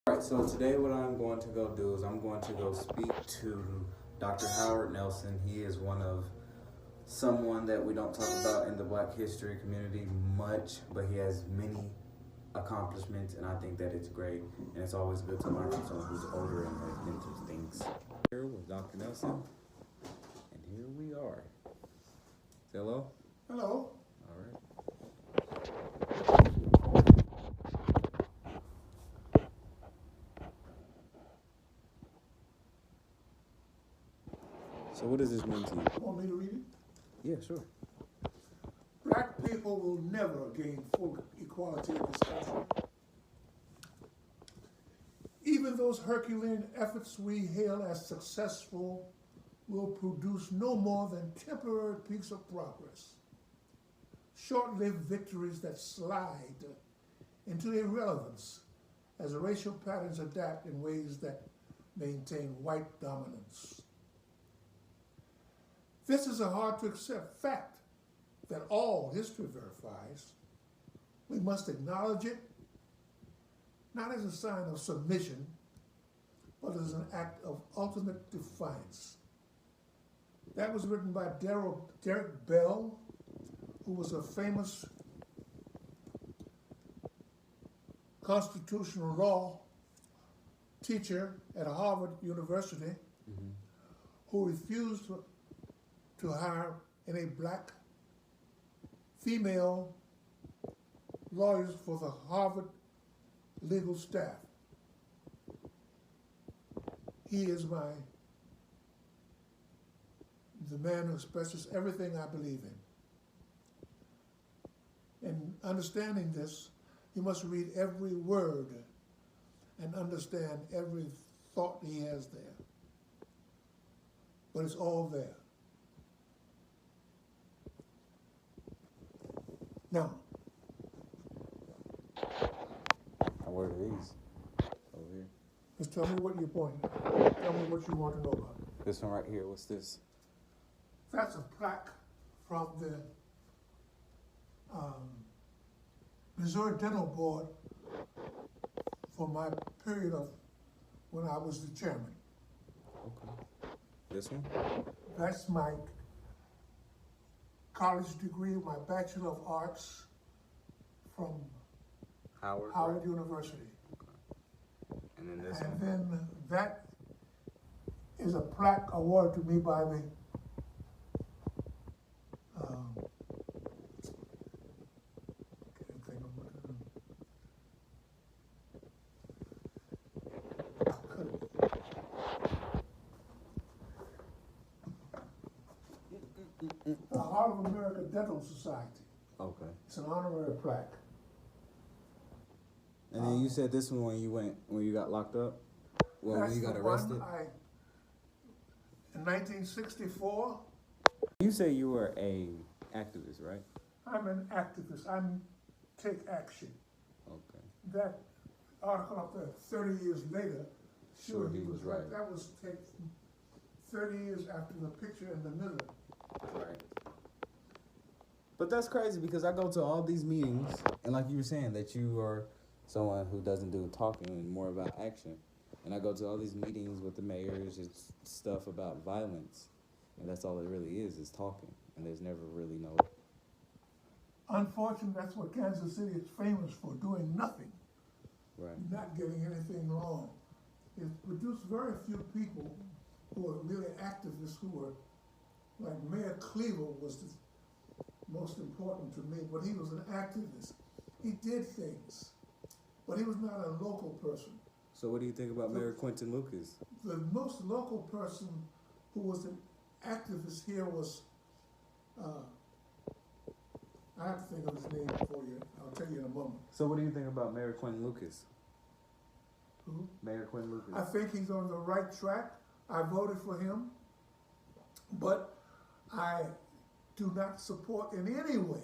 Alright, so today what I'm going to go do is I'm going to go speak to Dr. Howard Nelson. He is someone that we don't talk about in the Black history community much, but he has many accomplishments, and I think that it's great, and it's always good to learn from someone who's older and has been through things. Here with Dr. Nelson, and here we are. Say hello? Hello. All right. So what does this mean to you? Want me to read it? Yeah, sure. Black people will never gain full equality in this country. Even those Herculean efforts we hail as successful will produce no more than temporary peaks of progress, short-lived victories that slide into irrelevance as racial patterns adapt in ways that maintain white dominance. This is a hard-to-accept fact that all history verifies. We must acknowledge it, not as a sign of submission, but as an act of ultimate defiance. That was written by Derek Bell, who was a famous constitutional law teacher at Harvard University, who refused to hire any black female lawyers for the Harvard legal staff. He is the man who expresses everything I believe in. In understanding this, you must read every word and understand every thought he has there. But it's all there. Now, Where are these? Over here. just tell me what you're pointing at. Tell me what you want to know about. This one right here, what's this? That's a plaque from the Missouri Dental Board for my period of when I was the chairman. Okay. This one? That's my college degree, my Bachelor of Arts from Howard. Howard Right? University. Okay. And then this And one? then that is a plaque awarded to me by the can't think of what the Heart of America Dental Society. Okay. It's an honorary plaque. And then you said this one when you got locked up? Well, when That's you got the arrested? one in 1964, You say you were a activist, right? I'm an activist. I'm take action. Okay. That article up there 30 years later, sure he was right. right. That was take 30 years after the picture in the middle. Right. But that's crazy because I go to all these meetings, and like you were saying, that you are someone who doesn't do talking and more about action. And I go to all these meetings with the mayors and stuff about violence, and that's all it really is talking. And there's never really no. Unfortunately, that's what Kansas City is famous for, doing nothing, Right. not getting anything wrong. It produced very few people who are really activists who were, like Mayor Cleaver was the most important to me, but he was an activist. He did things, but he was not a local person. So what do you think about Mayor Quentin Lucas? The most local person who was an activist here was, I have to think of his name for you. I'll tell you in a moment. So what do you think about Mayor Quentin Lucas? Who? Mayor Quentin Lucas. I think he's on the right track. I voted for him, but I do not support in any way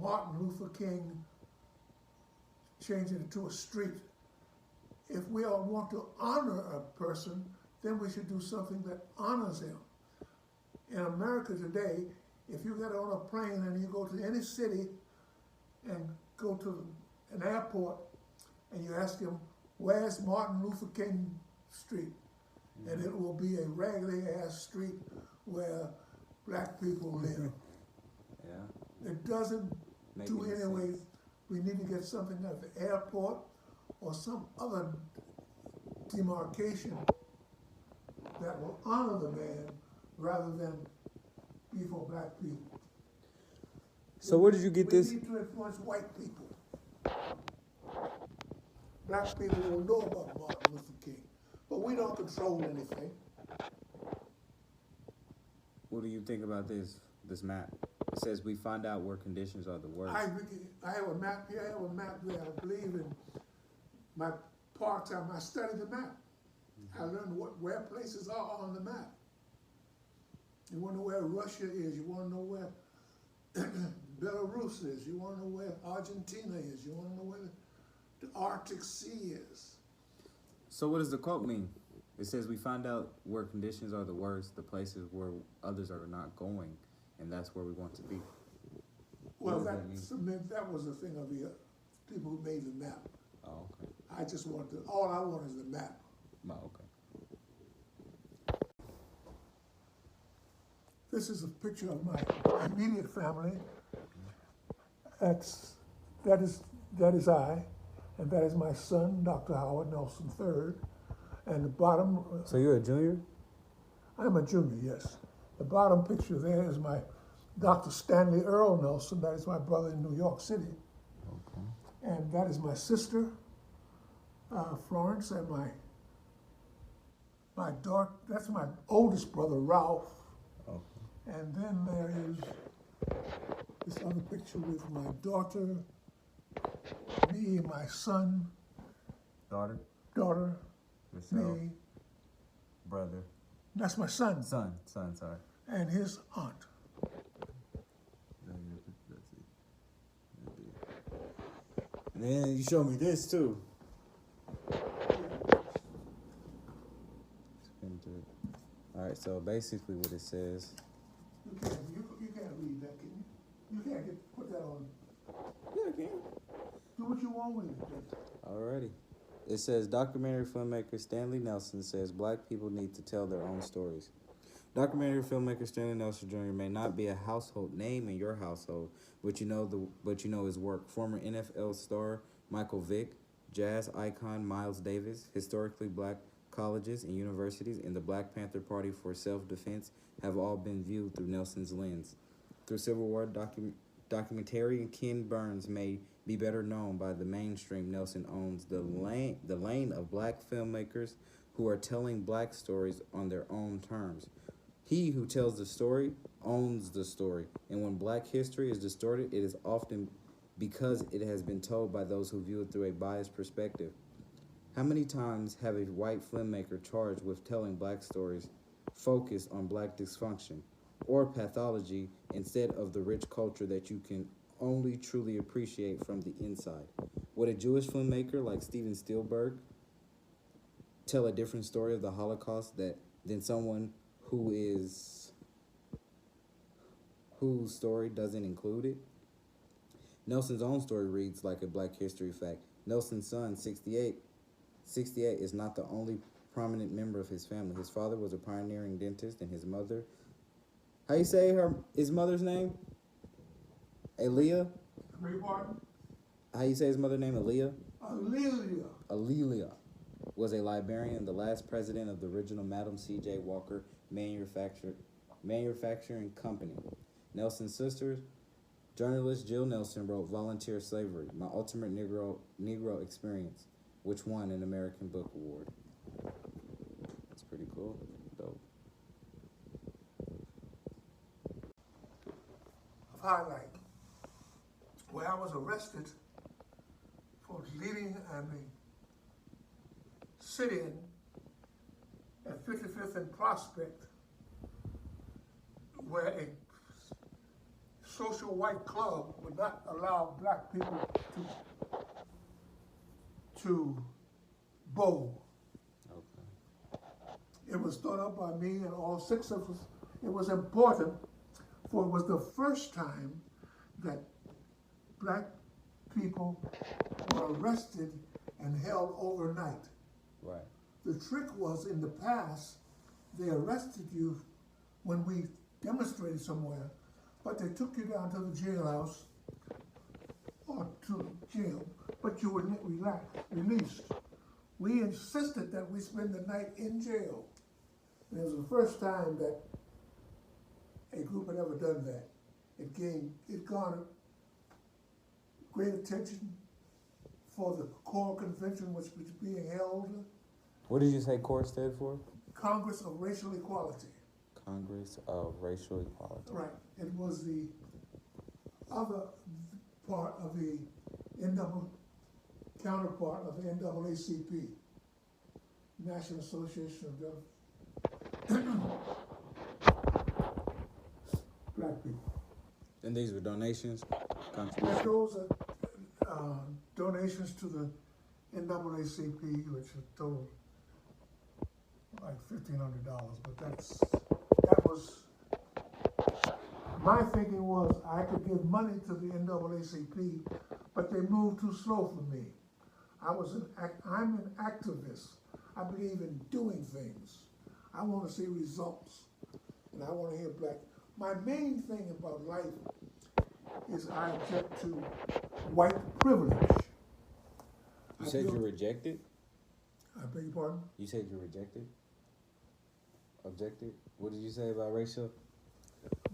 Martin Luther King changing it to a street. If we all want to honor a person, then we should do something that honors him. In America today, if you get on a plane and you go to any city and go to an airport and you ask him, where's Martin Luther King Street? And it will be a raggedy ass street where black people live. Yeah. It doesn't Make do any anyway. sense. We need to get something at the airport or some other demarcation that will honor the man rather than be for black people. So where did you get this? We need to influence white people. Black people will know about Martin Luther King, but we don't control anything. What do you think about this map? It says we find out where conditions are the worst. I have a map here. I have a map there. I believe in my part-time. I study the map. I learned where places are on the map. You want to know where Russia is. You want to know where Belarus is. You want to know where Argentina is. You want to know where the Arctic Sea is. So what does the quote mean? It says we find out where conditions are the worst, the places where others are not going, and that's where we want to be. Well, What that does that mean? was the thing of the people who made the map. Oh, okay. I just want all I want is the map. Oh, okay. This is a picture of my immediate family. That is I, and that is my son, Dr. Howard Nelson III. And the bottom, So you're a junior? I'm a junior, yes. The bottom picture there is my Dr. Stanley Earl Nelson. That is my brother in New York City. Okay. And that is my sister, Florence, and my daughter. That's my oldest brother, Ralph. Okay. And then there is this other picture with my daughter, me, my son, Daughter, daughter, yourself, me. brother, That's my son son, sorry. and his aunt. And then you show me this too. All right, so basically what it says. You can't read that, can you? You can't put that on. Yeah, I can. Do what you want with it. Alrighty. It says documentary filmmaker Stanley Nelson says black people need to tell their own stories. Documentary filmmaker Stanley Nelson Jr. may not be a household name in your household, but you know his work. Former NFL star Michael Vick, jazz icon Miles Davis, historically black colleges and universities, and the Black Panther Party for self-defense have all been viewed through Nelson's lens. Through Civil War documentarian Ken Burns may be better known by the mainstream. Nelson owns the lane of black filmmakers who are telling black stories on their own terms. He who tells the story owns the story, and when black history is distorted, it is often because it has been told by those who view it through a biased perspective. How many times have a white filmmaker charged with telling black stories focused on black dysfunction or pathology instead of the rich culture that you can only truly appreciate from the inside? Would a Jewish filmmaker like Steven Spielberg tell a different story of the Holocaust than someone whose story doesn't include it? Nelson's own story reads like a black history fact. Nelson's son, 68, is not the only prominent member of his family. His father was a pioneering dentist, and his mother, how you say his mother's name? Aaliyah? How you say his mother's name? Aaliyah? Aaliyah was a librarian, the last president of the original Madam C.J. Walker Manufacturing Company. Nelson's sisters, journalist Jill Nelson, wrote Volunteer Slavery, My Ultimate Negro Experience, which won an American Book Award. That's pretty cool. Dope. Highlight where I was arrested for leading and sitting at 55th and Prospect, where a social white club would not allow black people to bowl. Okay. It was thought up by me and all six of us. It was important, for it was the first time that black people were arrested and held overnight. Right. The trick was, in the past, they arrested you when we demonstrated somewhere, but they took you down to the jailhouse or to jail, but you were released. We insisted that we spend the night in jail. And it was the first time that a group had ever done that. It garnered great attention for the core convention which was being held. What did you say CORE stood for? Congress of Racial Equality. Congress of Racial Equality. Right. It was the other part of the counterpart of the NAACP, National Association of Black People. And these were donations? And Contributions? those are donations to the NAACP, which totaled like $1,500, but that was, my thinking was I could give money to the NAACP, but they moved too slow for me. I'm an activist. I believe in doing things. I want to see results, and I want to hear black. My main thing about life is I object to white privilege. You said you rejected? I beg your pardon? You said you rejected? Objected? What did you say about racial?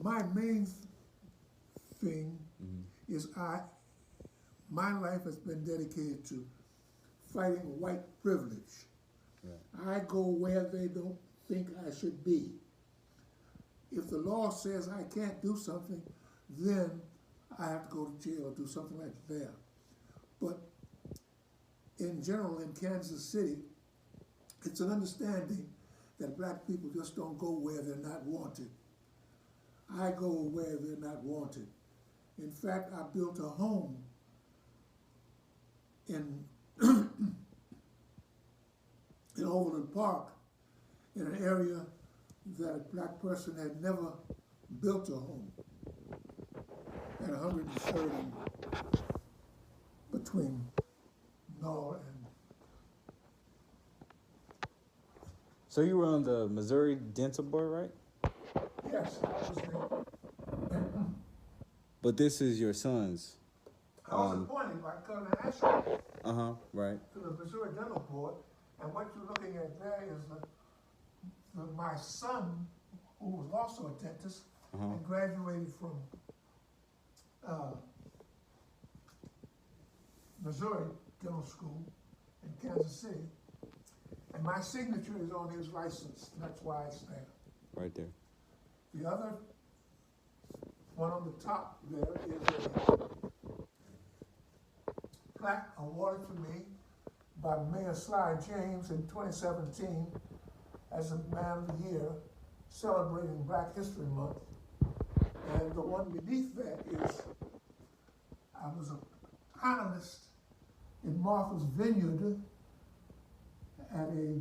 My main thing is my life has been dedicated to fighting white privilege. Right. I go where they don't think I should be. If the law says I can't do something, then I have to go to jail or do something like that. But in general, in Kansas City, it's an understanding that black people just don't go where they're not wanted. I go where they're not wanted. In fact, I built a home in in Overland Park, in an area that a black person had never built a home, at 103rd and between Knoll and. So you were on the Missouri Dental Board, right? Yes, I was there. But this is your son's. I was appointed by Governor Ashley Right. to the Missouri Dental Board, and what you're looking at there is my son, who was also a dentist, and graduated from Missouri Dental School in Kansas City, and my signature is on his license. That's why it's there. Right there. The other one on the top there is a plaque awarded to me by Mayor Sly James in 2017 as a Man of the Year, celebrating Black History Month. And the one beneath that is, I was a panelist in Martha's Vineyard at a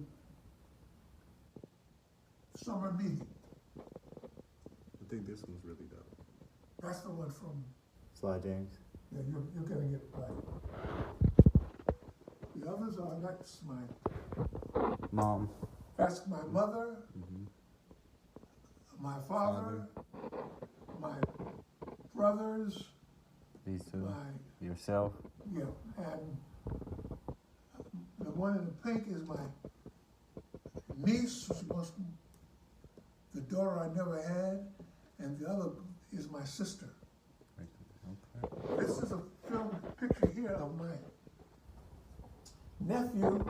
summer meeting. I think this one's really dope. That's the one from, Sly James. yeah, you're gonna get it right. The others are, that's Mom. that's my mother, my father, my brothers, These two. my, Yourself. yeah, and the one in the pink is my niece, she was the daughter I never had, and the other is my sister. Okay. This is a film picture here of my nephew